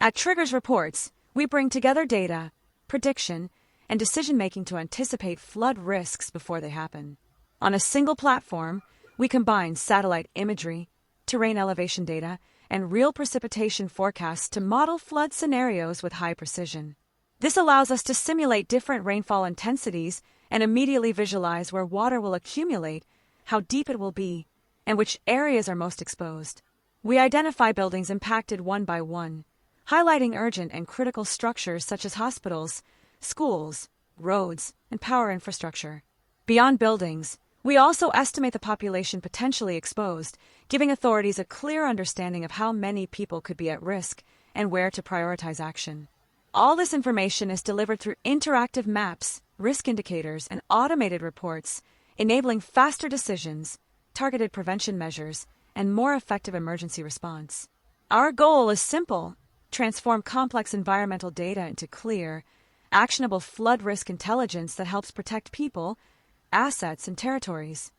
At Triggers Reports, we bring together data, prediction, and decision-making to anticipate flood risks before they happen. On a single platform, we combine satellite imagery, terrain elevation data, and real precipitation forecasts to model flood scenarios with high precision. This allows us to simulate different rainfall intensities and immediately visualize where water will accumulate, how deep it will be, and which areas are most exposed. We identify buildings impacted one by one, highlighting urgent and critical structures such as hospitals, schools, roads, and power infrastructure. Beyond buildings, we also estimate the population potentially exposed, giving authorities a clear understanding of how many people could be at risk and where to prioritize action. All this information is delivered through interactive maps, risk indicators, and automated reports, enabling faster decisions, targeted prevention measures, and more effective emergency response. Our goal is simple: transform complex environmental data into clear, actionable flood risk intelligence that helps protect people, assets, and territories.